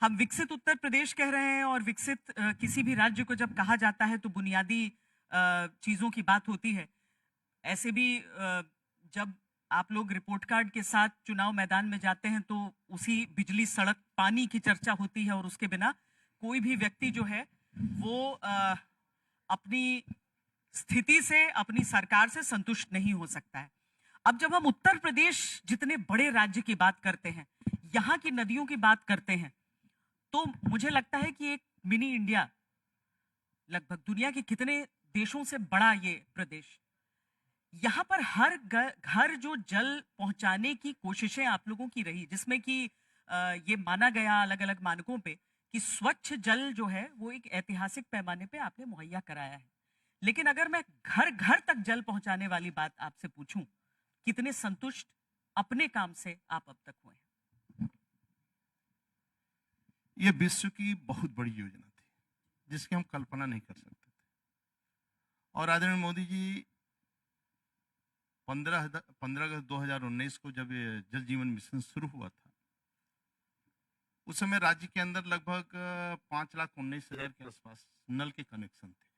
हम विकसित उत्तर प्रदेश कह रहे हैं और विकसित किसी भी राज्य को जब कहा जाता है तो बुनियादी चीजों की बात होती है। ऐसे भी जब आप लोग रिपोर्ट कार्ड के साथ चुनाव मैदान में जाते हैं तो उसी बिजली, सड़क, पानी की चर्चा होती है और उसके बिना कोई भी व्यक्ति जो है वो अपनी स्थिति से, अपनी सरकार से संतुष्ट नहीं हो सकता है। अब जब हम उत्तर प्रदेश जितने बड़े राज्य की बात करते हैं, यहाँ की नदियों की बात करते हैं, तो मुझे लगता है कि एक मिनी इंडिया, लगभग दुनिया के कितने देशों से बड़ा ये प्रदेश, यहाँ पर हर घर जो जल पहुंचाने की कोशिशें आप लोगों की रही, जिसमें कि ये माना गया अलग अलग मानकों पे कि स्वच्छ जल जो है वो एक ऐतिहासिक पैमाने पे आपने मुहैया कराया है। लेकिन अगर मैं घर घर तक जल पहुंचाने वाली बात आपसे पूछूं, कितने संतुष्ट अपने काम से आप अब तक हुए हैं? ये विश्व की बहुत बड़ी योजना थी जिसकी हम कल्पना नहीं कर सकते थे। और आदरणीय मोदी जी 15 अगस्त 2019 को जब ये जल जीवन मिशन शुरू हुआ था, उस समय राज्य के अंदर लगभग 5,19,000 के आसपास नल के कनेक्शन थे।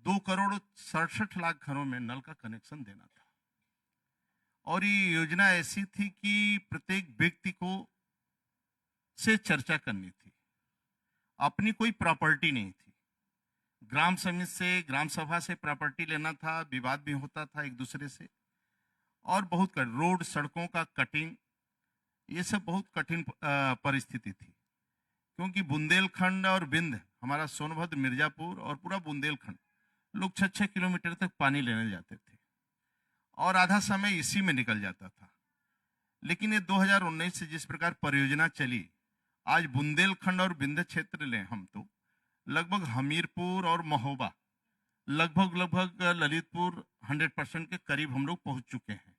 2,67,00,000 घरों में नल का कनेक्शन देना था। और ये योजना ऐसी थी कि प्रत्येक व्यक्ति को से चर्चा करनी थी, अपनी कोई प्रॉपर्टी नहीं थी। ग्राम समिति से, ग्राम सभा से प्रॉपर्टी लेना था, विवाद भी होता था एक दूसरे से, और बहुत रोड, सड़कों का कटिंग, ये सब बहुत कठिन परिस्थिति थी। क्योंकि बुंदेलखंड और बिंद, हमारा सोनभद्र, मिर्जापुर और पूरा बुंदेलखंड, लोग 6-6 किलोमीटर तक पानी लेने जाते थे और आधा समय इसी में निकल जाता था। लेकिन ये 2019 से जिस प्रकार परियोजना चली, आज बुंदेलखंड और बिंद क्षेत्र लें हम तो लगभग हमीरपुर और महोबा, लगभग ललितपुर 100% के करीब हम लोग पहुंच चुके हैं।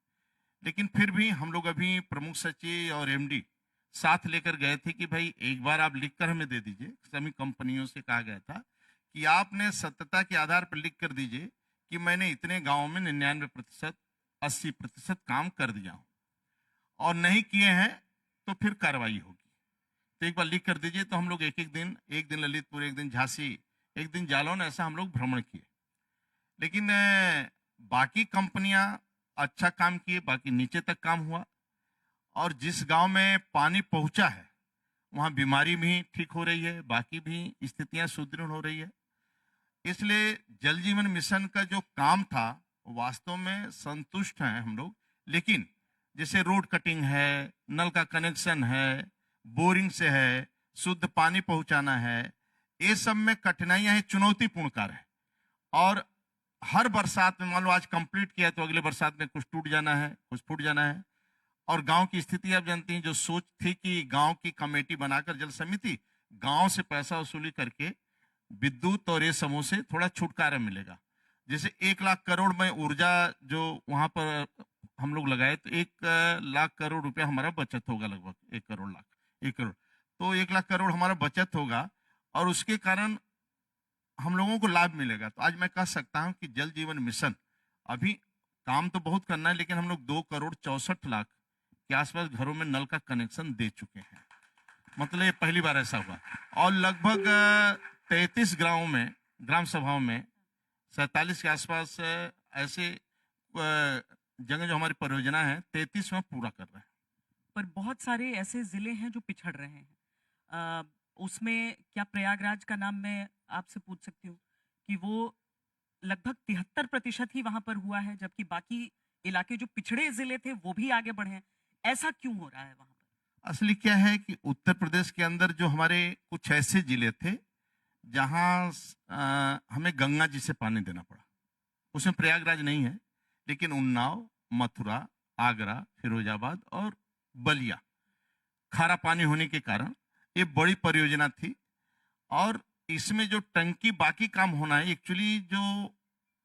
लेकिन फिर भी हम लोग अभी प्रमुख सचिव और एमडी साथ लेकर गए थे कि भाई एक बार आप लिख कर हमें दे दीजिए। सभी कंपनियों से कहा गया था कि आपने सत्यता के आधार पर लिख कर दीजिए कि मैंने इतने गांवों में 99%, 80% काम कर दिया हूं, और नहीं किए हैं तो फिर कार्रवाई होगी। तो एक बार लिख कर दीजिए। तो हम लोग एक दिन ललितपुर, एक दिन झांसी, एक दिन जालौन, ऐसा हम लोग भ्रमण किए। लेकिन बाकी कंपनियां अच्छा काम किए, बाकी नीचे तक काम हुआ, और जिस गांव में पानी पहुंचा है वहां बीमारी भी ठीक हो रही है, बाकी भी स्थितियां सुदृढ़ हो रही है। इसलिए जल जीवन मिशन का जो काम था वास्तव में संतुष्ट हैं हम लोग। लेकिन जैसे रोड कटिंग है, नल का कनेक्शन है, बोरिंग से है, शुद्ध पानी पहुंचाना है, ये सब में कठिनाइयां हैं, चुनौतीपूर्ण कार्य है। और हर बरसात में, मान लो आज कंप्लीट किया तो अगले बरसात में कुछ टूट जाना है, कुछ फूट जाना है। और गांव की स्थिति आप जानती हैं, जो सोच थी कि गांव की कमेटी बनाकर जल समिति, गांव से पैसा वसूली करके विद्युत और ये समूह से थोड़ा छुटकारा मिलेगा। जैसे 1 लाख करोड़ में ऊर्जा जो वहां पर हम लोग लगाए, तो 1 लाख करोड़ रुपया हमारा बचत होगा, लगभग 1 करोड़ लाख, 1 करोड़, तो 1 लाख करोड़ हमारा बचत होगा, और उसके कारण हम लोगों को लाभ मिलेगा। तो आज मैं कह सकता हूं कि जल जीवन मिशन, अभी काम तो बहुत करना है, लेकिन हम लोग 2,64,00,000 के आसपास घरों में नल का कनेक्शन दे चुके हैं। मतलब ये पहली बार ऐसा हुआ। और लगभग 33 गांवों में, ग्राम सभाओं में 47 के आसपास ऐसे जगह जो हमारी परियोजना है 33 में पूरा कर रहे हैं। पर बहुत सारे ऐसे जिले हैं जो पिछड़ रहे हैं। उसमें क्या प्रयागराज का नाम मैं आपसे पूछ सकती हूँ कि वो लगभग 73% ही वहां पर हुआ है, जबकि बाकी इलाके जो पिछड़े जिले थे वो भी आगे बढ़े हैं। ऐसा क्यों हो रहा है वहां पर? असली क्या है कि उत्तर प्रदेश के अंदर जो हमारे कुछ ऐसे जिले थे जहां हमें गंगा जी से पानी देना पड़ा, उसमें प्रयागराज नहीं है, लेकिन उन्नाव, मथुरा, आगरा, फिरोजाबाद और बलिया खारा पानी होने के कारण ये बड़ी परियोजना थी। और इसमें जो टंकी बाकी काम होना है, एक्चुअली जो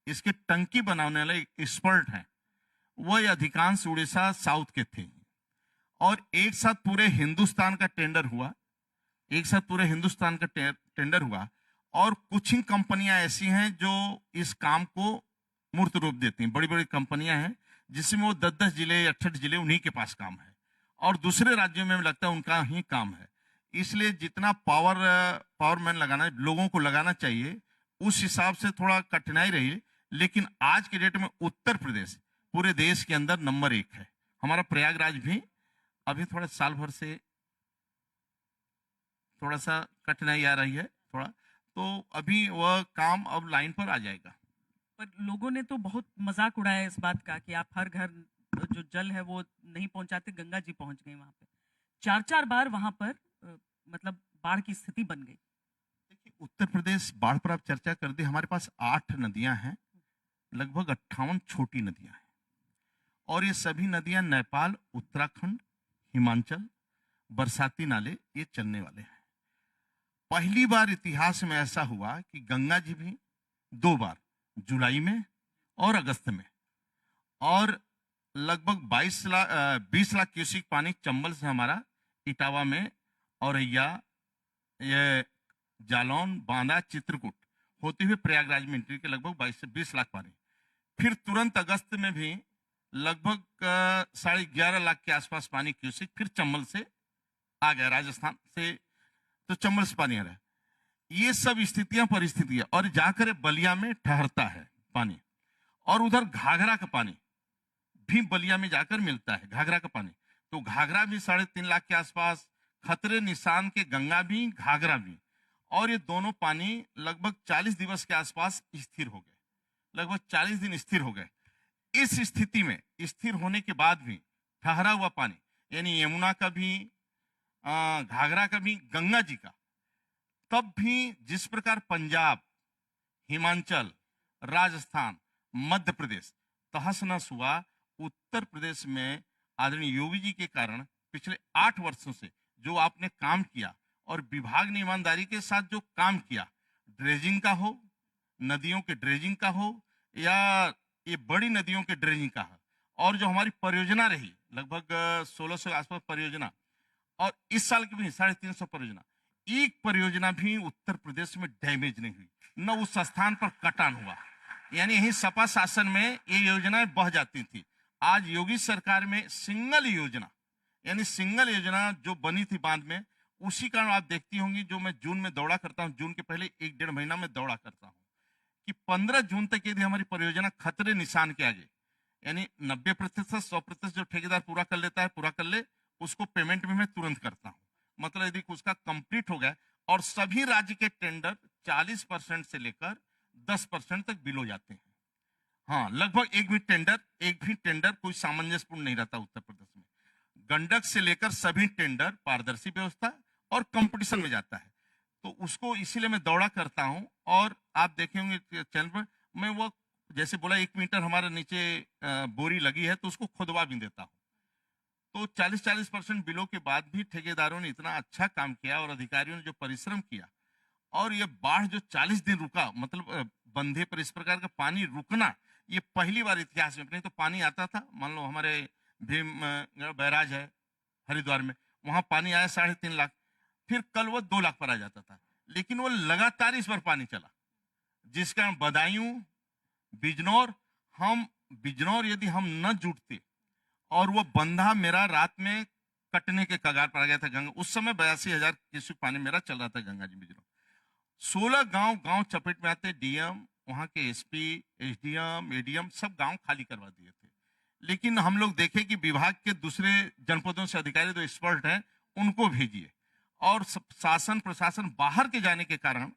इसके टंकी बनाने वाले एक्सपर्ट हैं वह अधिकांश उड़ीसा साउथ के थे। और एक साथ पूरे हिंदुस्तान का टेंडर हुआ, और कुछ ही कंपनियां ऐसी हैं जो इस काम को मूर्त रूप देती हैं। बड़ी बड़ी कंपनियां हैं जिसमें वो 10-10 जिले, 68 जिले उन्हीं के पास काम है, और दूसरे राज्यों में लगता है उनका ही काम है। इसलिए जितना पावरमैन लगाना, लोगों को लगाना चाहिए, उस हिसाब से थोड़ा कठिनाई रही। लेकिन आज के डेट में उत्तर प्रदेश पूरे देश के अंदर नंबर 1 है। हमारा प्रयागराज भी अभी थोड़ा साल भर से थोड़ा सा कठिनाई आ रही है थोड़ा, तो अभी वह काम अब लाइन पर आ जाएगा। पर लोगों ने तो बहुत मजाक उड़ाया इस बात का कि आप हर घर जो जल है वो नहीं पहुंचाते, गंगा जी पहुंच गए वहां पे। 4-4 बार वहां पर मतलब बाढ़ की स्थिति बन गई। देखिए, उत्तर प्रदेश बाढ़ पर आप चर्चा कर दी। हमारे पास 8 नदियां हैं, लगभग 58 छोटी नदियां हैं, और ये सभी नदियां नेपाल, उत्तराखंड, हिमाचल, बरसाती नाले ये चलने वाले हैं। पहली बार इतिहास में ऐसा हुआ कि गंगा जी भी 2 बार, जुलाई में और अगस्त में, और लगभग 20 लाख क्यूसिक पानी चंबल से हमारा इटावा में, औरैया, ये जालौन, बांदा, चित्रकूट होते हुए प्रयागराज में एंट्री के लगभग 22 से 20 लाख पानी। फिर तुरंत अगस्त में भी लगभग 11.5 लाख के आसपास पानी क्यूसिक फिर चंबल से आ गया, राजस्थान से, तो चंबल से पानी आ रहा है। ये सब स्थितियां परिस्थितियां, और जाकर बलिया में ठहरता है पानी, और उधर घाघरा का पानी भी बलिया में जाकर मिलता है, घाघरा का पानी। तो घाघरा भी 3.5 लाख के आसपास, खतरे निशान के गंगा भी, घाघरा भी, और ये दोनों पानी लगभग 40 दिवस के आसपास स्थिर हो गए, लगभग 40 दिन स्थिर हो गए। इस स्थिति में स्थिर होने के बाद भी ठहरा हुआ पानी, यानी यमुना का भी, घाघरा का भी, गंगा जी का, तब भी जिस प्रकार पंजाब, हिमाचल, राजस्थान, मध्य प्रदेश तहस नहस हुआ, उत्तर प्रदेश में आदरणीय योगी जी के कारण पिछले 8 वर्षों से जो आपने काम किया, और विभाग ने ईमानदारी के साथ जो काम किया, ड्रेजिंग का हो, नदियों के ड्रेजिंग का हो, या ये बड़ी नदियों के ड्रेजिंग का हो, और जो हमारी परियोजना रही लगभग 1600 के आसपास परियोजना, और इस साल की भी 350 परियोजना, एक परियोजना भी उत्तर प्रदेश में डैमेज नहीं हुई, न उस स्थान पर कटान हुआ। यानी यही सपा शासन में ये योजनाएं बह जाती थी। आज योगी सरकार में सिंगल योजना, यानी सिंगल योजना जो बनी थी बांध में, उसी कारण आप देखती होंगी, जो मैं जून में दौड़ा करता हूं, जून के पहले 1-1.5 महीना में दौड़ा करता हूं, कि 15 जून तक यदि हमारी परियोजना खतरे निशान के आगे, यानी 90%, 100% जो ठेकेदार पूरा कर लेता है, पूरा कर ले, उसको पेमेंट भी मैं तुरंत करता हूं। मतलब यदि उसका कंप्लीट हो गया, और सभी राज्य के टेंडर 40% से लेकर 10% तक बिलो जाते हैं। हाँ, लगभग एक भी टेंडर कोई सामंजस्यपूर्ण नहीं रहता उत्तर प्रदेश में। गंडक से लेकर सभी टेंडर पारदर्शी व्यवस्था और कंपटीशन में जाता है, तो उसको इसीलिए मैं दौड़ा करता हूं। और आप देखेंगे चैनल पर, मैं वो जैसे बोला 1 मीटर हमारे नीचे बोरी लगी है, तो उसको खुदवा भी देता हूं। तो 40% बिलो के बाद भी ठेकेदारों ने इतना अच्छा काम किया, और अधिकारियों ने जो परिश्रम किया, और ये बाढ़ जो 40 दिन रुका, मतलब बंधे पर इस प्रकार का पानी रुकना, ये पहली बार इतिहास में। नहीं तो पानी आता था, मान लो हमारे भीम बैराज है हरिद्वार में, वहां पानी आया 3.5 लाख, फिर कल वो 2 लाख पर आ जाता था, लेकिन वो लगातार इस बार पानी चला, जिस कारण बदायूं, बिजनौर यदि हम न जुटते, और वो बंधा मेरा रात में कटने के कगार पर आ गया था गंगा, उस समय 82,000 क्यूसेक पानी मेरा चल रहा था गंगा जी बिजनौर। 16 गांव चपेट में आते, डीएम, वहां के एसपी, एसडीएम, एडीएम सब गांव खाली करवा दिए थे। लेकिन हम लोग देखे कि विभाग के दूसरे जनपदों से अधिकारी जो एक्सपर्ट हैं, उनको भेजिए, और शासन प्रशासन बाहर के जाने के कारण,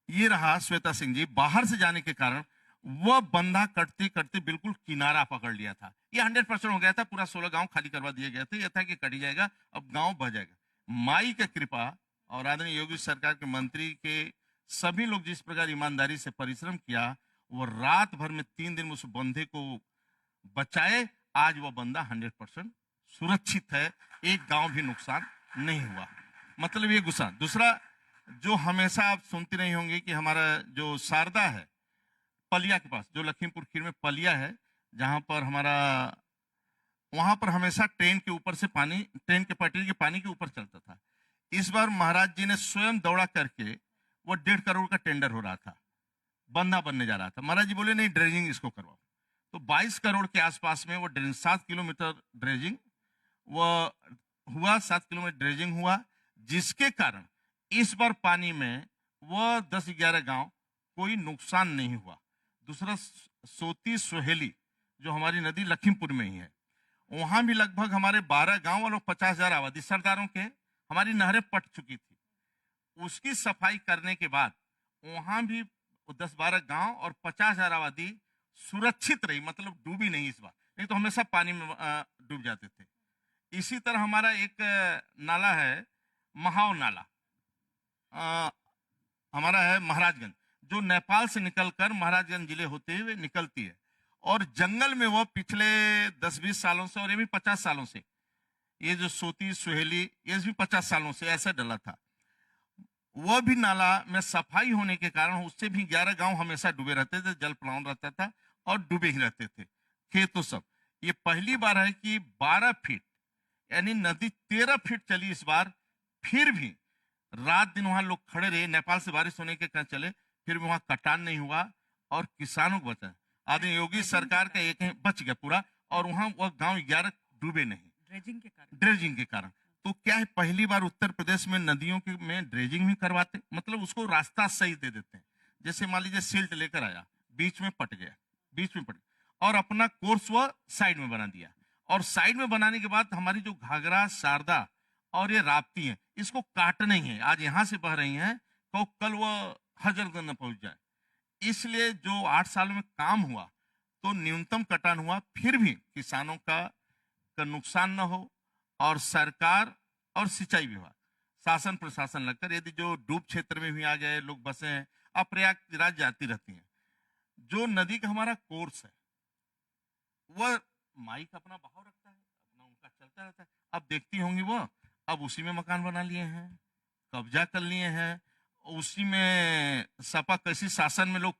ये रहा श्वेता सिंह जी, बाहर से जाने के कारण वह बंधा कटते कटते बिल्कुल किनारा पकड़ लिया था। ये 100% हो गया था, पूरा 16 गांव खाली करवा दिए गए थे। यह था कि कट जाएगा, अब गांव बह जाएगा। माई की कृपा और आदरणीय योगी सरकार के मंत्री के सभी लोग जिस प्रकार ईमानदारी से परिश्रम किया, वो रात भर में 3 दिन में उस बंधे को बचाए। आज वो बंदा 100% सुरक्षित है, एक गांव भी नुकसान नहीं हुआ। मतलब ये गुस्सा। दूसरा, जो हमेशा आप सुनते नहीं होंगे कि हमारा जो शारदा है पलिया के पास, जो लखीमपुर खीर में पलिया है, जहां पर हमारा, वहां पर हमेशा ट्रेन के ऊपर से पानी, ट्रेन के पटरी के पानी के ऊपर चलता था। इस बार महाराज जी ने स्वयं दौड़ा करके, वो 1.5 करोड़ का टेंडर हो रहा था, बंधा बनने जा रहा था। महाराज जी बोले नहीं, ड्रेजिंग इसको करवाओ। तो 22 करोड़ के आसपास में वो 7 किलोमीटर ड्रेजिंग वो हुआ, 7 किलोमीटर ड्रेजिंग हुआ। जिसके कारण इस बार पानी में वह 10-11 गांव कोई नुकसान नहीं हुआ। दूसरा सोती सोहेली जो हमारी नदी लखीमपुर में ही है, वहां भी लगभग हमारे 12 गांव और 50,000 आबादी सरदारों के हमारी नहरें पट चुकी थी। उसकी सफाई करने के बाद वहां भी 10-12 गांव और 50,000 आबादी सुरक्षित रही, मतलब डूबी नहीं इस बार, नहीं तो हमेशा पानी में डूब जाते थे। इसी तरह हमारा एक नाला है महाव नाला, हमारा है महाराजगंज, जो नेपाल से निकलकर महाराजगंज जिले होते हुए निकलती है, और जंगल में वो पिछले 10-20 सालों से और ये भी 50 सालों से, ये जो सोती सुहेली ये भी 50 सालों से ऐसा डला था। वह भी नाला में सफाई होने के कारण उससे भी 11 गांव हमेशा डूबे रहते थे, जल प्लावन रहता था और डूबे ही रहते थे, खेतों सब। ये पहली बार है कि 12 फीट यानी नदी 13 फीट चली इस बार, फिर भी रात दिन वहां लोग खड़े रहे, नेपाल से बारिश होने के कारण चले, फिर भी वहां कटान नहीं हुआ और किसानों को बचा। आदि योगी सरकार का एक बच गया पूरा, और वहां वह गांव 11 डूबे नहीं ड्रेजिंग के कारण। तो क्या है, पहली बार उत्तर प्रदेश में नदियों के में ड्रेजिंग भी करवाते, मतलब उसको रास्ता सही दे देते हैं। जैसे मान लीजिए सिल्ट लेकर आया, बीच में पट गया और अपना कोर्स वह साइड में बना दिया, और साइड में बनाने के बाद हमारी जो घाघरा शारदा और ये राप्ती है, इसको काटना ही है। आज यहां से बह रही हैं तो कल वह हजरतगंज न पहुंच जाए, इसलिए जो 8 साल में काम हुआ तो न्यूनतम कटान हुआ, फिर भी किसानों का नुकसान न हो, और सरकार और सिंचाई विभाग शासन प्रशासन लगकर, यदि जो डूब क्षेत्र में भी आ गए लोग बसे हैं, अब प्रयागराज जाती रहती हैं, जो नदी का हमारा कोर्स है वह माइक अपना बहाव रखता है, अपना उनका चलता रहता है। अब देखती होंगी वह, अब उसी में मकान बना लिए हैं, कब्जा कर लिए हैं, उसी में सपा कैसी शासन में लोग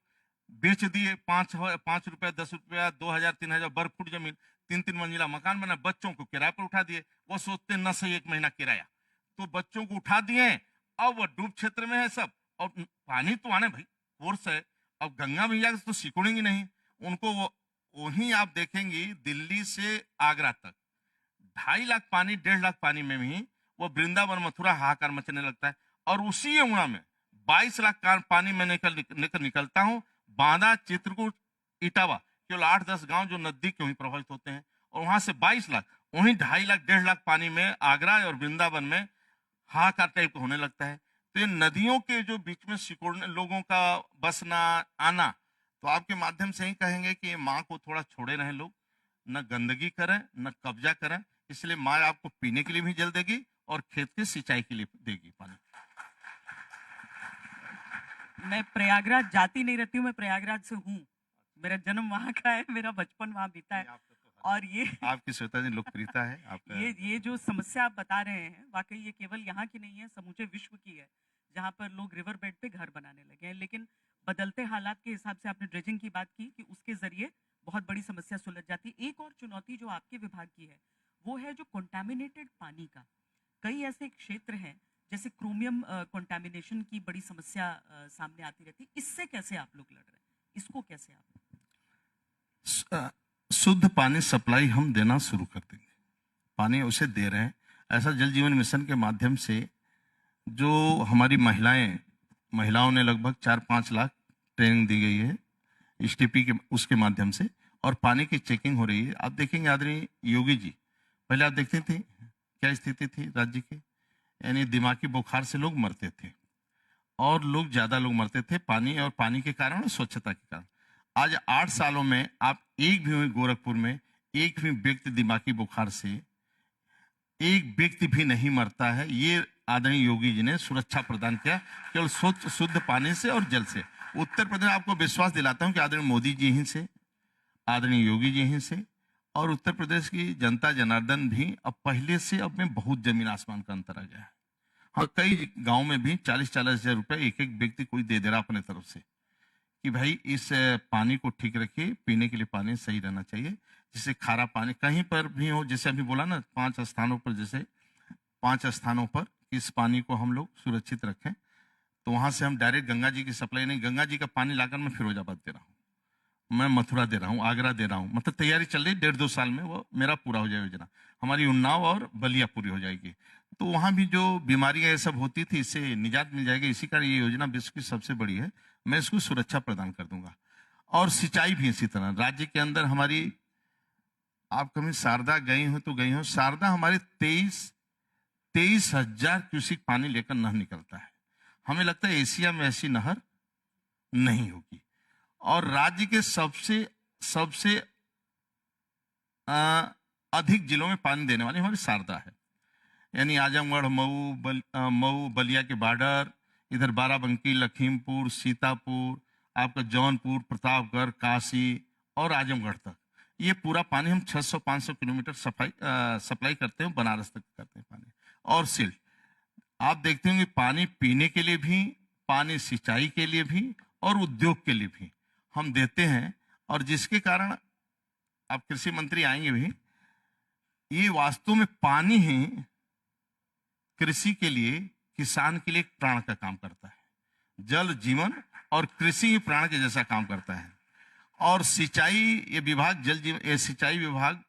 बेच दिए, 5 रुपया 10 रुपया 2,000 3,000 वर्ग फुट जमीन, 3-3 मंजिला मकान बना, बच्चों को किराए पर उठा दिए। वो सोचते न सही 1 महीना किराया, तो बच्चों को उठा दिए, अब वो डूब क्षेत्र में है सब, और पानी तो आने भाई फोर्स है, अब गंगा मैया तो सिकुड़ेंगी नहीं उनको। वो वहीं आप देखेंगी दिल्ली से आगरा तक 2.5 लाख पानी 1.5 लाख पानी में भी वो वृंदावन मथुरा हाहाकार मचने लगता है, और उसी यमुना में 22 लाख पानी में निकलता हूँ, बांदा चित्रकूट इटावा केवल 8-10 गांव जो नजदीक के वहीं प्रभावित होते हैं, और वहां से 22 लाख, वहीं 2.5 लाख 1.5 लाख पानी में आगरा और वृंदावन में हाहाकार टाइप का होने लगता है। तो ये नदियों के जो बीच में सिकुड़ने लोगों का बसना आना, तो आपके माध्यम से ही कहेंगे कि माँ को थोड़ा छोड़े रहे लोग, न गंदगी करें न कब्जा करें, इसलिए माँ आपको पीने के लिए भी जल देगी और खेत के सिंचाई के लिए देगी पानी। मैं प्रयागराज जाती नहीं रहती हूँ, मैं प्रयागराज से हूँ, मेरा जन्म वहाँ का है, मेरा बचपन वहाँ बीता है, और ये आपकी श्वेता जी लोकप्रियता है आपका। ये जो समस्या आप बता रहे हैं, वाकई ये केवल यहाँ की नहीं है, समूचे विश्व की है, जहाँ पर लोग रिवर बेड पे घर बनाने लगे हैं। लेकिन बदलते हालात के हिसाब से आपने ड्रेजिंग की बात की कि उसके जरिए बहुत बड़ी समस्या सुलझ जाती है। एक और चुनौती जो आपके विभाग की है वो है जो कंटामिनेटेड पानी का। कई ऐसे क्षेत्र हैं जैसे क्रोमियम कंटामिनेशन की बड़ी समस्या सामने आती रहती है, इससे कैसे आप लोग लड़ रहे हैं, इसको कैसे आप? शुद्ध पानी सप्लाई हम देना शुरू कर देंगे, पानी उसे दे रहे हैं। ऐसा जल जीवन मिशन के माध्यम से जो हमारी महिलाओं ने लगभग 4-5 लाख ट्रेनिंग दी गई है एसटीपी के उसके माध्यम से, और पानी की चेकिंग हो रही है। आप देखेंगे आदरणीय योगी जी, पहले आप देखते थे क्या स्थिति थी राज्य की, यानी दिमागी बुखार से लोग मरते थे, और ज्यादा लोग मरते थे पानी और पानी के कारण और स्वच्छता के कारण। आज 8 सालों में आप एक भी गोरखपुर में एक भी व्यक्ति दिमागी बुखार से एक व्यक्ति भी नहीं मरता है। ये आदरणीय योगी जी ने सुरक्षा प्रदान किया केवल स्वच्छ शुद्ध पानी से और जल से। उत्तर प्रदेश आपको विश्वास दिलाता हूं कि आदरणीय मोदी जी ही से, आदरणीय योगी जी ही से, और उत्तर प्रदेश की जनता जनार्दन भी अब पहले से अब में बहुत जमीन आसमान का अंतर आ गया है। हाँ, कई गांव में भी 40-40 हजार रुपए एक व्यक्ति कोई दे दे रहा अपने तरफ से कि भाई इस पानी को ठीक रखिए, पीने के लिए पानी सही रहना चाहिए, जिससे खारा पानी कहीं पर भी हो, जैसे अभी बोला ना 5 स्थानों पर, जैसे 5 स्थानों पर इस पानी को हम लोग सुरक्षित रखें। तो वहां से हम डायरेक्ट गंगा जी की सप्लाई नहीं, गंगा जी का पानी लाकर मैं फिरोजाबाद दे रहा हूँ, मैं मथुरा दे रहा हूँ, आगरा दे रहा हूँ, मतलब तैयारी चल रही, 1.5-2 साल में वो मेरा पूरा हो जाए योजना। हमारी उन्नाव और बलिया पूरी हो जाएगी। तो वहां भी जो बीमारियां ये सब होती थी, इससे निजात मिल जाएगी। इसी कारण ये योजना विश्व की सबसे बड़ी है। मैं इसको सुरक्षा प्रदान कर दूंगा। और सिंचाई भी इसी तरह राज्य के अंदर हमारी, आप कभी शारदा गई हो तो गई हो, शारदा हमारे 23,000 क्यूसिक पानी लेकर नहर निकलता है। हमें लगता है एशिया में ऐसी नहर नहीं होगी। और राज्य के सबसे सबसे अधिक जिलों में पानी देने वाली हमारी शारदा है। यानी आजमगढ़, मऊ बलिया के बॉर्डर, इधर बाराबंकी, लखीमपुर, सीतापुर, आपका जौनपुर, प्रतापगढ़, काशी और आजमगढ़ तक ये पूरा पानी हम 600-500 किलोमीटर सप्लाई करते हैं, बनारस तक करते हैं पानी। और सिल्ट आप देखते होंगे, पानी पीने के लिए भी, पानी सिंचाई के लिए भी और उद्योग के लिए भी हम देते हैं। और जिसके कारण आप कृषि मंत्री आएंगे भी, ये वास्तव में पानी ही कृषि के लिए, किसान के लिए एक प्राण का काम करता है। जल जीवन और कृषि ही प्राण के जैसा काम करता है। और सिंचाई ये विभाग, जल जीवन ये सिंचाई विभाग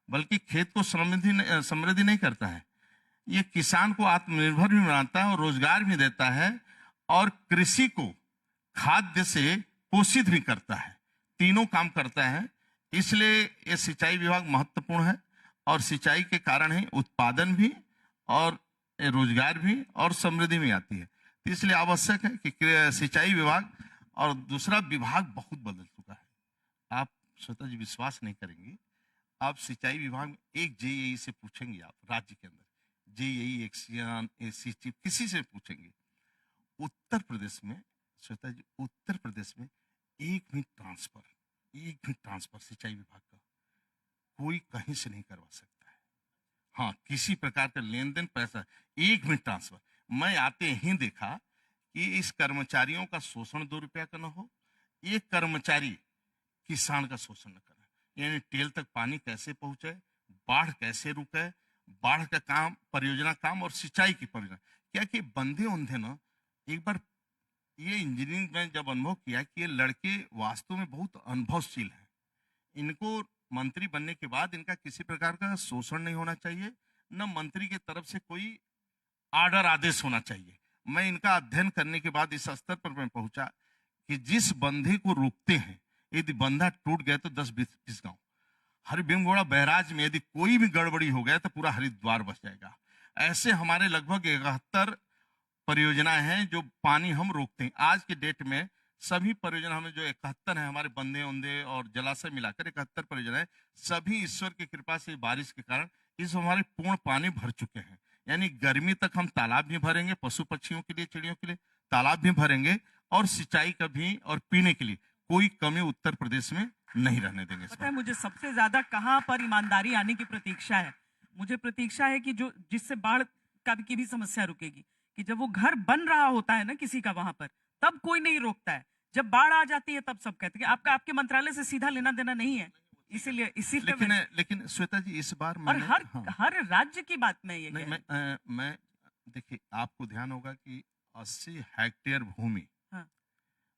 बल्कि खेत को समृद्धि नहीं करता है, ये किसान को आत्मनिर्भर भी बनाता है और रोजगार भी देता है और कृषि को खाद्य से पोषित भी करता है। तीनों काम करता है। इसलिए ये सिंचाई विभाग महत्वपूर्ण है। और सिंचाई के कारण ही उत्पादन भी और रोजगार भी और समृद्धि भी आती है। तो इसलिए आवश्यक है कि सिंचाई विभाग, और दूसरा विभाग बहुत बदल चुका है। आप स्वतः जी विश्वास नहीं करेंगे, आप सिंचाई विभाग में एक जेईई से पूछेंगे, आप राज्य के अंदर जेईई, एक्सियन, एसी चीफ, किसी से पूछेंगे, उत्तर प्रदेश में, श्वेता जी, उत्तर प्रदेश में एक भी ट्रांसफर सिंचाई विभाग का कोई कहीं से नहीं करवा सकता है। हाँ, किसी प्रकार का लेन देन, पैसा एक भी ट्रांसफर, मैं आते ही देखा कि इस कर्मचारियों का शोषण 2 रुपया का न हो, एक कर्मचारी किसान का शोषण न करे। यानी टेल तक पानी कैसे पहुंचे, बाढ़ कैसे रुके, बाढ़ का काम, परियोजना काम और सिंचाई की परियोजना, क्या कि बंधे उंधे न। एक बार ये इंजीनियरिंग में जब अनुभव किया कि ये लड़के वास्तव में बहुत अनुभवशील हैं, इनको मंत्री बनने के बाद इनका किसी प्रकार का शोषण नहीं होना चाहिए, न मंत्री की तरफ से कोई आर्डर आदेश होना चाहिए। मैं इनका अध्ययन करने के बाद इस स्तर पर मैं पहुंचा कि जिस बंधे को रोकते हैं, यदि बंधा टूट गया तो 10-20 गांव, हरिभीमगोड़ा बैराज में यदि कोई भी गड़बड़ी हो गया तो पूरा हरिद्वार बच जाएगा। ऐसे हमारे लगभग 71 परियोजनाएं हैं जो पानी हम रोकते हैं। आज के डेट में सभी परियोजना हमें जो 71 है, हमारे बंधे उंधे और जलाशय मिलाकर 71 परियोजनाएं, सभी ईश्वर की कृपा से, बारिश के कारण इस हमारे पूर्ण पानी भर चुके हैं। यानी गर्मी तक हम तालाब भी भरेंगे, पशु पक्षियों के लिए, चिड़ियों के लिए तालाब भी भरेंगे, और सिंचाई का भी और पीने के लिए कोई कमी उत्तर प्रदेश में नहीं रहने देंगे। पता है मुझे सबसे ज्यादा कहाँ पर ईमानदारी आने की प्रतीक्षा है? मुझे प्रतीक्षा है कि जो जिससे बाढ़ का की भी समस्या रुकेगी, कि जब वो घर बन रहा होता है ना किसी का वहां पर, तब कोई नहीं रोकता है। जब बाढ़ आ जाती है तब सब कहते हैं कि आपके मंत्रालय से सीधा लेना देना नहीं है, इसीलिए लेकिन श्वेता जी, इस बार और हर राज्य की बात में ये मैं देखिए, आपको ध्यान होगा कि 80 हेक्टेयर भूमि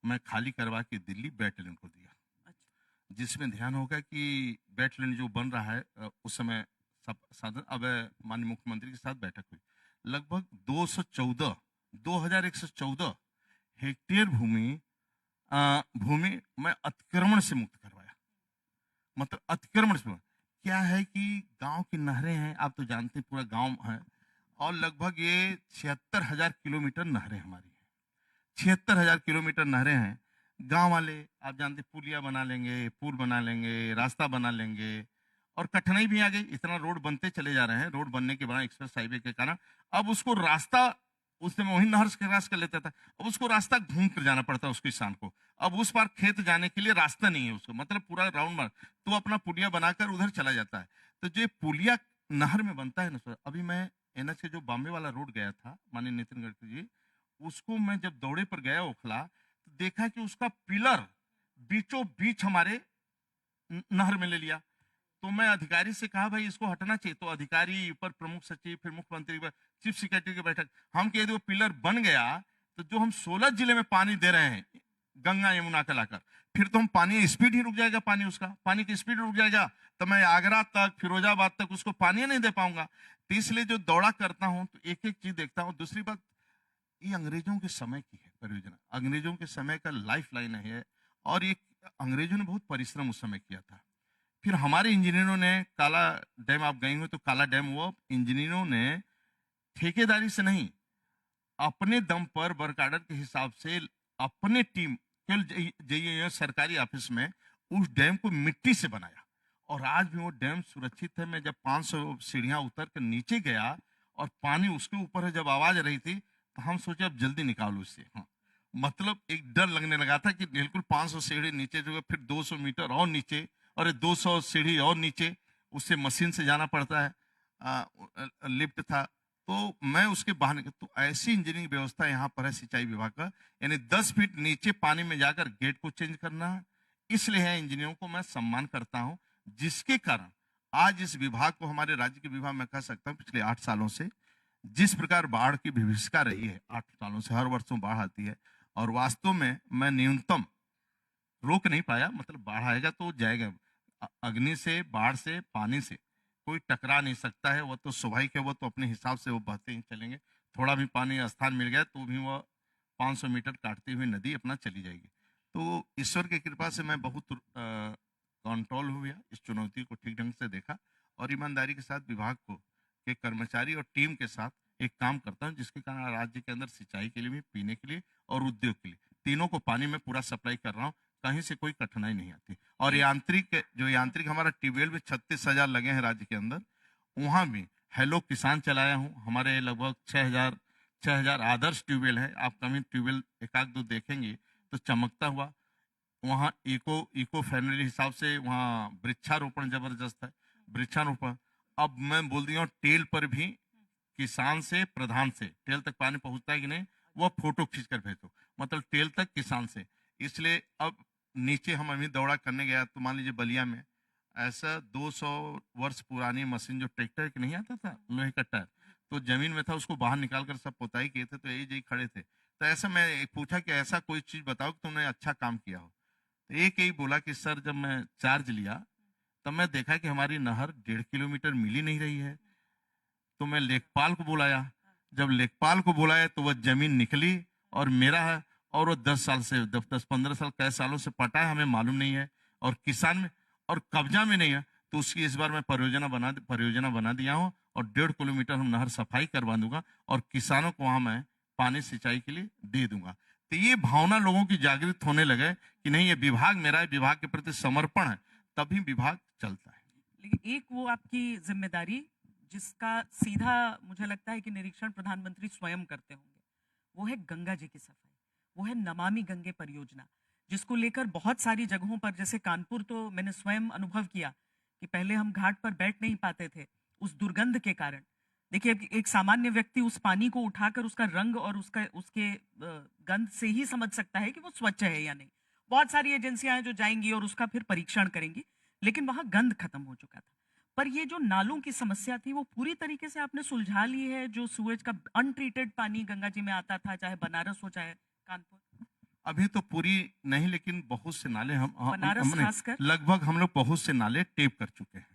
मैं खाली करवा के दिल्ली बैटलियन को दिया। अच्छा। जिसमें ध्यान होगा कि बैटलियन जो बन रहा है, उस समय सब साधन, अब माननीय मुख्यमंत्री के साथ बैठक हुई, लगभग 2114 हेक्टेयर भूमि मैं अतिक्रमण से मुक्त करवाया। मतलब अतिक्रमण से क्या है कि गांव की नहरें हैं, आप तो जानते हैं, पूरा गांव है, और लगभग ये 76,000 किलोमीटर नहरें हमारी हैं। 76,000 किलोमीटर नहरें हैं। गांव वाले आप जानते, पुलिया बना लेंगे, पुल बना लेंगे, रास्ता बना लेंगे, और कठिनाई भी आ गई। इतना रोड बनते चले जा रहे हैं, रोड बनने के बाद एक्सप्रेस हाईवे के कारण अब उसको रास्ता, उस समय वही नहर से क्रॉस कर लेता था, अब उसको रास्ता घूम कर जाना पड़ता है उस किसान को। अब उस पार खेत जाने के लिए रास्ता नहीं है उसको, मतलब पूरा राउंड मार, तो अपना पुलिया बनाकर उधर चला जाता है। तो जो पुलिया नहर में बनता है ना, अभी मैं एनएच के जो बॉम्बे वाला रोड गया था, माननीय नितिन गडकरी जी, उसको मैं जब दौड़े पर गया ओखला, तो देखा कि उसका पिलर बीचों बीच हमारे नहर में ले लिया। तो मैं अधिकारी से कहा, भाई इसको हटना चाहिए। तो अधिकारी ऊपर, प्रमुख सचिव, फिर मुख्यमंत्री, चीफ सेक्रेटरी की बैठक, हम कह दो पिलर बन गया तो जो हम 16 जिले में पानी दे रहे हैं गंगा यमुना का लाकर, फिर तो हम पानी स्पीड ही रुक जाएगा, पानी की स्पीड रुक जाएगा, तो मैं आगरा तक, फिरोजाबाद तक उसको पानी नहीं दे पाऊंगा। तो इसलिए जो दौड़ा करता हूं तो एक एक चीज देखता हूं। दूसरी बात, ये अंग्रेजों के समय की है परियोजना, अंग्रेजों के समय का लाइफ लाइन है। और ये अंग्रेजों ने बहुत परिश्रम उस समय किया था। फिर हमारे इंजीनियरों ने काला डैम, आप गए हो तो काला डैम हुआ, इंजीनियरों ने ठेकेदारी से नहीं, अपने दम पर वर्क आर्डर के हिसाब से अपने टीम केवल जाइए सरकारी ऑफिस में उस डैम को मिट्टी से बनाया। और आज भी वो डैम सुरक्षित है। मैं जब 500 सीढ़ियां उतर कर नीचे गया और पानी उसके ऊपर है, जब आवाज आ रही थी तो हम सोचे अब जल्दी निकालो इससे। हाँ, मतलब एक डर लगने लगा था कि बिल्कुल 500 सीढ़ी नीचे जो है, फिर 200 मीटर और नीचे, और ये 200 सीढ़ी और नीचे, उससे मशीन से जाना पड़ता है। लिफ्ट था, तो मैं उसके बाहर तो ऐसी इंजीनियरिंग व्यवस्था यहाँ पर है सिंचाई विभाग का, यानी 10 फीट नीचे पानी में जाकर गेट को चेंज करना है। इसलिए है इंजीनियरों को मैं सम्मान करता हूँ, जिसके कारण आज इस विभाग को, हमारे राज्य के विभाग में कह सकता हूँ पिछले 8 सालों से जिस प्रकार बाढ़ की विभीषिका रही है, 8 सालों से हर वर्षों बाढ़ आती है। और वास्तव में मैं न्यूनतम रोक नहीं पाया, मतलब बाढ़ आएगा तो जाएगा। अग्नि से, बाढ़ से, पानी से कोई टकरा नहीं सकता है। वो तो स्वाभाविक है, वो तो अपने हिसाब से वो बहते ही चलेंगे। थोड़ा भी पानी स्थान मिल गया तो भी वो 500 मीटर काटती हुई नदी अपना चली जाएगी। तो ईश्वर की कृपा से मैं बहुत कंट्रोल हुआ, इस चुनौती को ठीक ढंग से देखा और ईमानदारी के साथ विभाग को के कर्मचारी और टीम के साथ एक काम करता हूँ, जिसके कारण राज्य के अंदर सिंचाई के लिए भी, पीने के लिए और उद्योग के लिए, तीनों को पानी में पूरा सप्लाई कर रहा हूँ। कहीं से कोई कठिनाई नहीं आती। और यांत्रिक हमारा ट्यूबवेल भी 36,000 लगे हैं राज्य के अंदर, वहां भी हेलो किसान चलाया हूँ। हमारे लगभग 6,000 आदर्श ट्यूबवेल है। आप कभी ट्यूबवेल एक आध दो देखेंगे तो चमकता हुआ। वहाँ इको फ्रेंडली हिसाब से वहाँ वृक्षारोपण जबरदस्त है, वृक्षारोपण। अब मैं बोल दिया हूँ टेल पर भी किसान से प्रधान से, टेल तक पानी पहुंचता है कि नहीं वो फोटो खींच कर भेजो, मतलब टेल तक किसान से। इसलिए अब नीचे हम अभी दौड़ा करने गया तो मान लीजिए बलिया में ऐसा 200 वर्ष पुरानी मशीन, जो ट्रैक्टर की नहीं आता था लोहे का टायर, तो जमीन में था, उसको बाहर निकाल कर सब पोताई किए थे, तो यही खड़े थे। तो ऐसा मैं पूछा कि ऐसा कोई चीज बताओ कि तुमने अच्छा काम किया हो। तो एक यही बोला कि सर जब मैं चार्ज लिया तब मैं देखा कि हमारी नहर 1.5 किलोमीटर मिल ही नहीं रही है। तो मैं लेखपाल को बुलाया। जब लेखपाल को बुलाया तो वह जमीन निकली और मेरा है, और वो 10 साल से 10-15 साल कई सालों से पटा है, हमें मालूम नहीं है, और किसान में और कब्जा में नहीं है। तो उसकी इस बार मैं परियोजना बना दिया हूँ और 1.5 किलोमीटर हम नहर सफाई करवा दूंगा और किसानों को वहां मैं पानी सिंचाई के लिए दे दूंगा। तो ये भावना लोगों की जागृत होने लगे कि नहीं, ये विभाग मेरा है, विभाग के प्रति समर्पण है, तभी विभाग चलता है। लेकिन एक वो आपकी जिम्मेदारी जिसका सीधा मुझे लगता है कि निरीक्षण प्रधानमंत्री स्वयं करते होंगे, वो है गंगा जी की सफाई, वो है नमामि गंगे परियोजना, जिसको लेकर बहुत सारी जगहों पर, जैसे कानपुर, तो मैंने स्वयं अनुभव किया कि पहले हम घाट पर बैठ नहीं पाते थे उस दुर्गंध के कारण। देखिए, एक सामान्य व्यक्ति उस पानी को उठाकर उसका रंग और उसके गंध से ही समझ सकता है कि वो स्वच्छ है या नहीं। बहुत सारी एजेंसियां हैं जो जाएंगी और उसका फिर परीक्षण करेंगी, लेकिन वहां गंध खत्म हो चुका था। पर ये जो नालों की समस्या थी वो पूरी तरीके से आपने सुलझा ली है? जो सूरज का अनट्रीटेड पानी गंगा जी में आता था, चाहे बनारस हो चाहे कानपुर। अभी तो पूरी नहीं, लेकिन बहुत से नाले बनारस हमने खासकर। लगभग हम लोग बहुत से नाले टेप कर चुके हैं।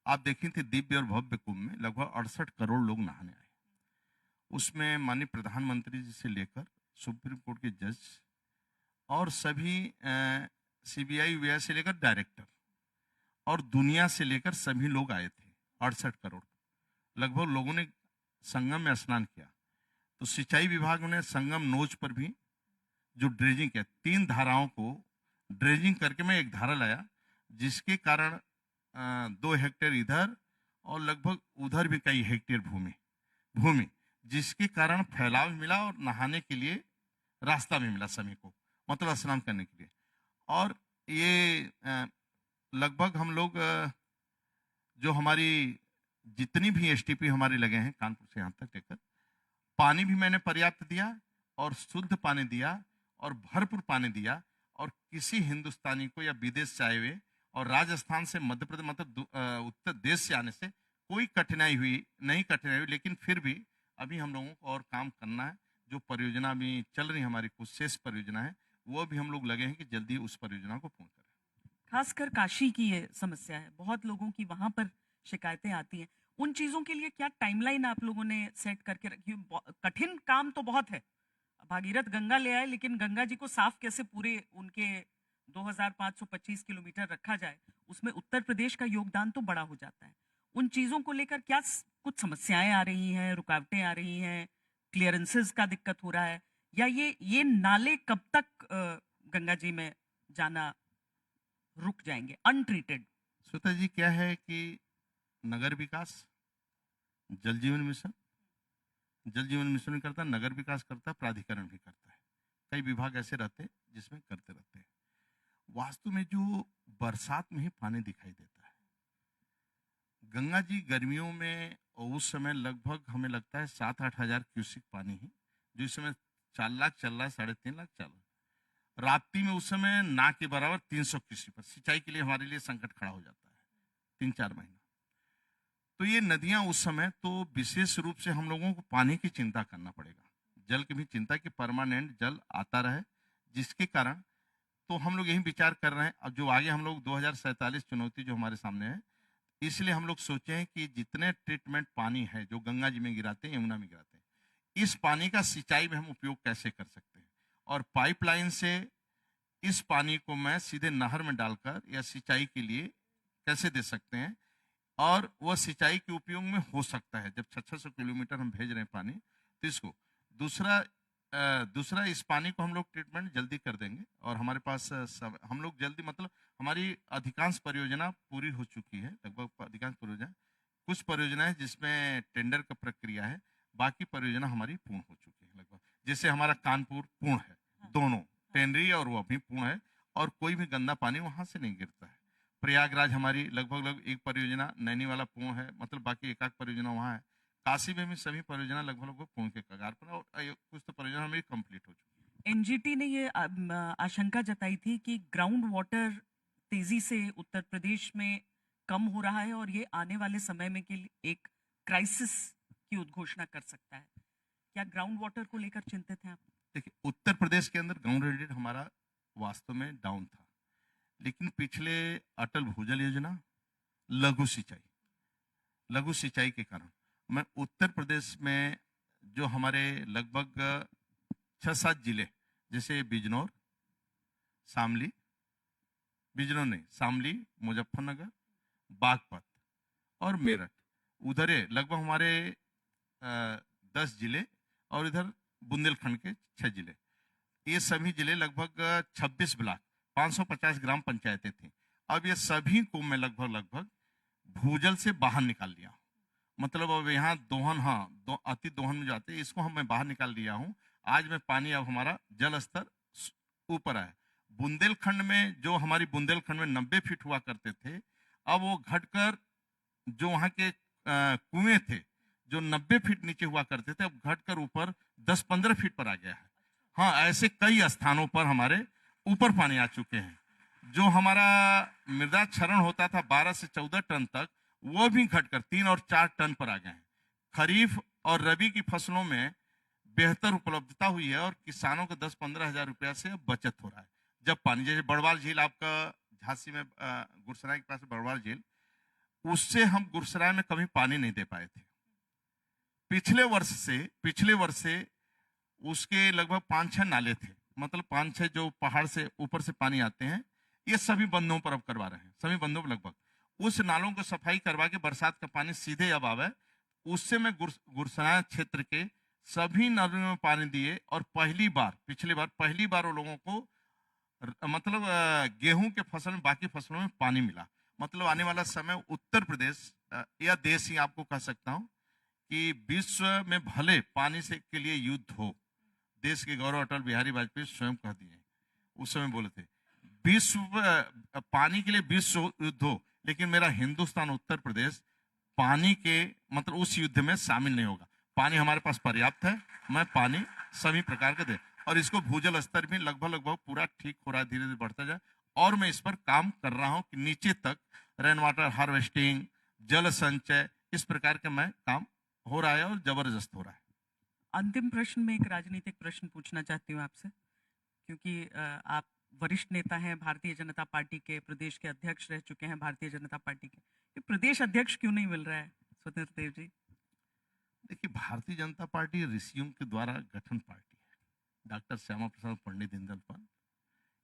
आप देखें थे दिव्य और भव्य कुंभ में लगभग 68 करोड़ लोग नहाने आए। उसमें माननीय प्रधानमंत्री जी से लेकर सुप्रीम कोर्ट के जज और सभी सीबीआई वीआई से लेकर डायरेक्टर और दुनिया से लेकर सभी लोग आए थे। 68 करोड़ लगभग लोगों ने संगम में स्नान किया। तो सिंचाई विभाग ने संगम नोज पर भी जो ड्रेजिंग किया, 3 धाराओं को ड्रेजिंग करके मैं एक धारा लाया, जिसके कारण 2 हेक्टेयर इधर और लगभग उधर भी कई हेक्टेयर भूमि जिसके कारण फैलाव मिला और नहाने के लिए रास्ता भी मिला सभी को, मतलब स्नान करने के लिए। और ये लगभग हम लोग जो हमारी जितनी भी एसटीपी हमारे लगे हैं कानपुर से यहाँ तक लेकर, पानी भी मैंने पर्याप्त दिया और शुद्ध पानी दिया और भरपूर पानी दिया। और किसी हिंदुस्तानी को या विदेश से आए हुए और राजस्थान से, मध्य प्रदेश, मतलब उत्तर देश से आने से कोई कठिनाई हुई नहीं, लेकिन फिर भी अभी हम लोगों को और काम करना है। जो परियोजना अभी चल रही है हमारी, कुछ शेष परियोजना है, वो भी हम लोग लगे हैं कि जल्दी उस परियोजना को पूर्ण करें। खासकर काशी की ये समस्या है, बहुत लोगों की वहां पर शिकायतें आती हैं। उन चीजों के लिए क्या टाइमलाइन आप लोगों ने सेट करके रखी? कठिन काम तो बहुत है। भागीरथ गंगा ले आए, लेकिन गंगा जी को साफ कैसे पूरे उनके 2525 किलोमीटर रखा जाए, उसमें उत्तर प्रदेश का योगदान तो बड़ा हो जाता है। उन चीजों को लेकर क्या कुछ समस्याएं आ रही हैं, रुकावटें आ रही हैं, क्लियरेंसेस का दिक्कत हो रहा है, या ये नाले कब तक गंगा जी में जाना रुक जाएंगे अनट्रीटेड? श्वेता जी, क्या है कि नगर विकास, जल जीवन मिशन, जल जीवन मिशन भी करता है, नगर विकास करता है, प्राधिकरण भी करता है। कई विभाग ऐसे रहते हैं जिसमें करते रहते हैं। वास्तु में जो बरसात में ही पानी दिखाई देता है, गंगा जी गर्मियों में उस समय लगभग हमें लगता है 7-8 हजार क्यूसिक पानी ही, जो इस समय 4 लाख चल रहा है, 3.5 लाख चल रहा है। राप्ती में उस समय ना के बराबर 300 क्यूसिक पर सिंचाई के लिए हमारे लिए संकट खड़ा हो जाता है 3-4 महीना। तो ये नदियां उस समय तो विशेष रूप से हम लोगों को पानी की चिंता करना पड़ेगा, जल की भी चिंता कि परमानेंट जल आता रहे, जिसके कारण तो हम लोग यही विचार कर रहे हैं। अब जो आगे हम लोग 2047 चुनौती जो हमारे सामने है, इसलिए हम लोग सोचे हैं कि जितने ट्रीटमेंट पानी है जो गंगा जी में गिराते हैं, यमुना में गिराते हैं, इस पानी का सिंचाई में हम उपयोग कैसे कर सकते हैं, और पाइपलाइन से इस पानी को मैं सीधे नहर में डालकर या सिंचाई के लिए कैसे दे सकते हैं, और वह सिंचाई के उपयोग में हो सकता है। जब 600 किलोमीटर हम भेज रहे हैं पानी, तो इसको दूसरा इस पानी को हम लोग ट्रीटमेंट जल्दी कर देंगे, और हमारे पास हम लोग जल्दी, मतलब हमारी अधिकांश परियोजना पूरी हो चुकी है, लगभग अधिकांश परियोजना। कुछ परियोजनाएं जिसमें टेंडर का प्रक्रिया है, बाकी परियोजना हमारी पूर्ण हो चुकी है लगभग। जैसे हमारा कानपुर पूर्ण है, दोनों टेंडरी और वो भी पूर्ण है, और कोई भी गंदा पानी वहां से नहीं गिरता है। प्रयागराज हमारी लगभग एक परियोजना, नैनी वाला पूर्ण है, मतलब बाकी एक परियोजना वहाँ है। काशी में भी सभी परियोजना लगभग पूर्ण के कगार पर, और कुछ तो परियोजना हमारी कंप्लीट हो चुकी है। एनजीटी ने ये आशंका जताई थी कि ग्राउंड वाटर तेजी से उत्तर प्रदेश में कम हो रहा है, और ये आने वाले समय में के लिए एक क्राइसिस की उद्घोषणा कर सकता है। क्या ग्राउंड वाटर को लेकर चिंतित हैं आप? देखिए, उत्तर प्रदेश के अंदर ग्राउंड रेटेड हमारा वास्तव में डाउन था, लेकिन पिछले अटल भूजल योजना, लघु सिंचाई के कारण मैं उत्तर प्रदेश में जो हमारे लगभग 6-7 जिले, जैसे बिजनौर, शामली, बिजनौर नहीं, शामली, मुजफ्फरनगर, बागपत और मेरठ, उधर लगभग हमारे 10 जिले, और इधर बुंदेलखंड के 6 जिले, ये सभी जिले लगभग 26 ब्लॉक, 550 ग्राम पंचायतें थी। अब ये सभी को मैं लगभग भूजल से बाहर निकाल लिया, मतलब अब यहाँ दोहन, अति दोहन में जाते हैं, इसको मैं बाहर निकाल दिया हूँ। आज में पानी, अब हमारा जल स्तर ऊपर है। बुंदेलखंड में, जो हमारी बुंदेलखंड में 90 फीट हुआ करते थे, अब वो घटकर, जो वहाँ के कुएं थे जो 90 फीट नीचे हुआ करते थे, अब घटकर ऊपर 10-15 फीट पर आ गया है। हाँ, ऐसे कई स्थानों पर हमारे ऊपर पानी आ चुके हैं। जो हमारा मृदा क्षरण होता था 12 से 14 टन तक, वो भी घटकर 3 और 4 टन पर आ गए हैं। खरीफ और रबी की फसलों में बेहतर उपलब्धता हुई है, और किसानों को 10-15 हजार रुपया से बचत हो रहा है। जब पानी, जैसे बड़वाल झील आपका झांसी में, गुरसराय के पास बड़वाल झील, उससे हम गुरसराय में कभी पानी नहीं दे पाए थे। पिछले वर्ष से उसके लगभग 5-6 नाले थे, मतलब 5-6 जो पहाड़ से ऊपर से पानी आते हैं, ये सभी बंदों पर अब करवा रहे हैं, सभी बंदों पर लगभग। उस नालों को सफाई करवा के बरसात का पानी सीधे अब आवे, उससे मैं गुरसराय क्षेत्र के सभी नालों में पानी दिए, और पहली बार वो लोगों को मतलब गेहूं के फसल में, बाकी फसलों में पानी मिला। मतलब आने वाला समय उत्तर प्रदेश या देश ही आपको कह सकता हूं कि विश्व में भले पानी से के लिए युद्ध हो, देश के गौरव अटल बिहारी वाजपेयी स्वयं कह दिए, उस समय बोले थे, पानी के लिए विश्व युद्ध हो, लेकिन मेरा हिंदुस्तान उत्तर प्रदेश पानी के, मतलब उस युद्ध में शामिल नहीं होगा। पानी हमारे पास पर्याप्त है, मैं पानी सभी प्रकार के दे, और इसको भूजल स्तर भी लगभग पूरा ठीक हो रहा है, धीरे धीरे बढ़ता जाए, और मैं इस पर काम कर रहा हूं कि नीचे तक रेन वाटर हार्वेस्टिंग, जल संचय, इस प्रकार का मैं काम हो रहा है, और जबरदस्त हो रहा है। अंतिम प्रश्न में एक राजनीतिक प्रश्न पूछना चाहती हूँ आपसे, क्योंकि आप वरिष्ठ नेता हैं भारतीय जनता पार्टी के, प्रदेश के अध्यक्ष रह चुके हैं भारतीय जनता पार्टी के। ये प्रदेश अध्यक्ष क्यों नहीं मिल रहा है स्वतंत्र देव जी? देखिए, भारतीय जनता पार्टी ऋषियों के द्वारा गठन पार्टी है। डॉक्टर श्यामा प्रसाद पंडित दीनदयाल उपाध्याय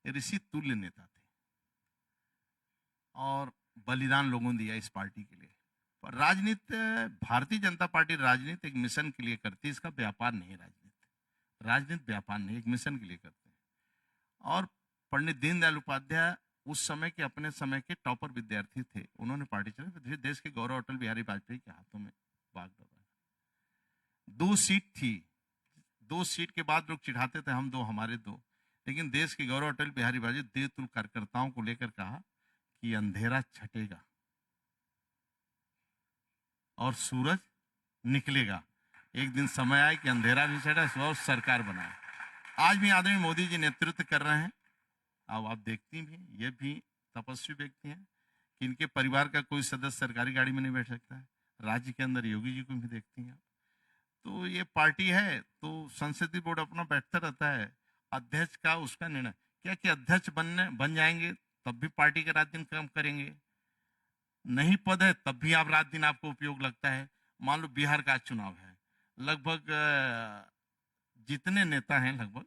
ये ऋषि तुल्य नेता थे और बलिदान लोगों ने दिया इस पार्टी के लिए। पर राजनीति, भारतीय जनता पार्टी राजनीति एक मिशन के लिए करती है, इसका व्यापार नहीं है। राजनीति व्यापार नहीं, एक मिशन के लिए करते हैं। और पंडित दीनदयाल उपाध्याय उस समय के, अपने समय के टॉपर विद्यार्थी थे। उन्होंने पार्टी चलाई, फिर देश के गौरव अटल बिहारी वाजपेयी के हाथों में भाग दौड़ा। 2 सीट थी, 2 सीट के बाद लोग चिढ़ाते थे हम 2 हमारे 2, लेकिन देश के गौरव अटल बिहारी वाजपेयी देवतुल्य कार्यकर्ताओं को लेकर कहा कि अंधेरा छटेगा और सूरज निकलेगा। एक दिन समय आए कि अंधेरा भी छटा और सरकार बनाए। आज भी आदरणीय मोदी जी नेतृत्व कर रहे हैं। अब आप देखती भी, ये भी तपस्वी व्यक्ति हैं कि इनके परिवार का कोई सदस्य सरकारी गाड़ी में नहीं बैठ सकता है। राज्य के अंदर योगी जी को भी देखती हैं। तो ये पार्टी है तो संसदीय बोर्ड अपना बैठता रहता है, अध्यक्ष का उसका निर्णय। क्या कि अध्यक्ष बन जाएंगे तब भी पार्टी के रात दिन काम करेंगे, नहीं पद है तब भी आप रात दिन आपको उपयोग लगता है। मान लो बिहार का चुनाव है, लगभग जितने नेता हैं लगभग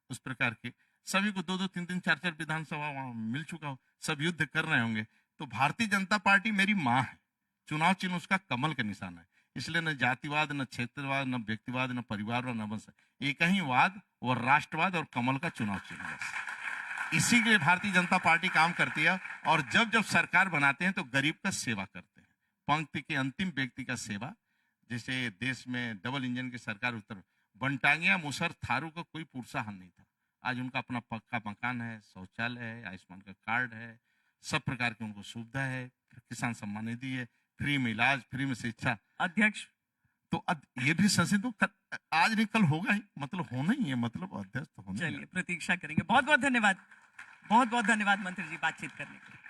उस प्रकार के सभी को 2-2, 3-3, 4-4 विधानसभा वहां मिल चुका हो, सब युद्ध कर रहे होंगे। तो भारतीय जनता पार्टी मेरी माँ है, चुनाव चिन्ह उसका कमल का निशान है। इसलिए न जातिवाद, न क्षेत्रवाद, न व्यक्तिवाद, न परिवारवाद, न वंश, एक ही वाद, वो राष्ट्रवाद और कमल का चुनाव चिन्ह है। इसी के लिए भारतीय जनता पार्टी काम करती है। और जब जब सरकार बनाते हैं तो गरीब का सेवा करते हैं, पंक्ति के अंतिम व्यक्ति का सेवा। जैसे देश में डबल इंजन की सरकार उत्तर बनटांगिया, मुसर, थारू का कोई प्रोत्साहन नहीं था। आज उनका अपना पक्का मकान है, शौचालय है, आयुष्मान का कार्ड है, सब प्रकार की उनको सुविधा है, किसान सम्मान निधि है, फ्री में इलाज, फ्री में शिक्षा। अध्यक्ष तो ये भी संसद तो आज नहीं कल होगा ही, मतलब होना ही है, मतलब अध्यक्ष तो होना ही है। चलिए प्रतीक्षा करेंगे। बहुत बहुत धन्यवाद, बहुत बहुत धन्यवाद मंत्री जी बातचीत करने के लिए।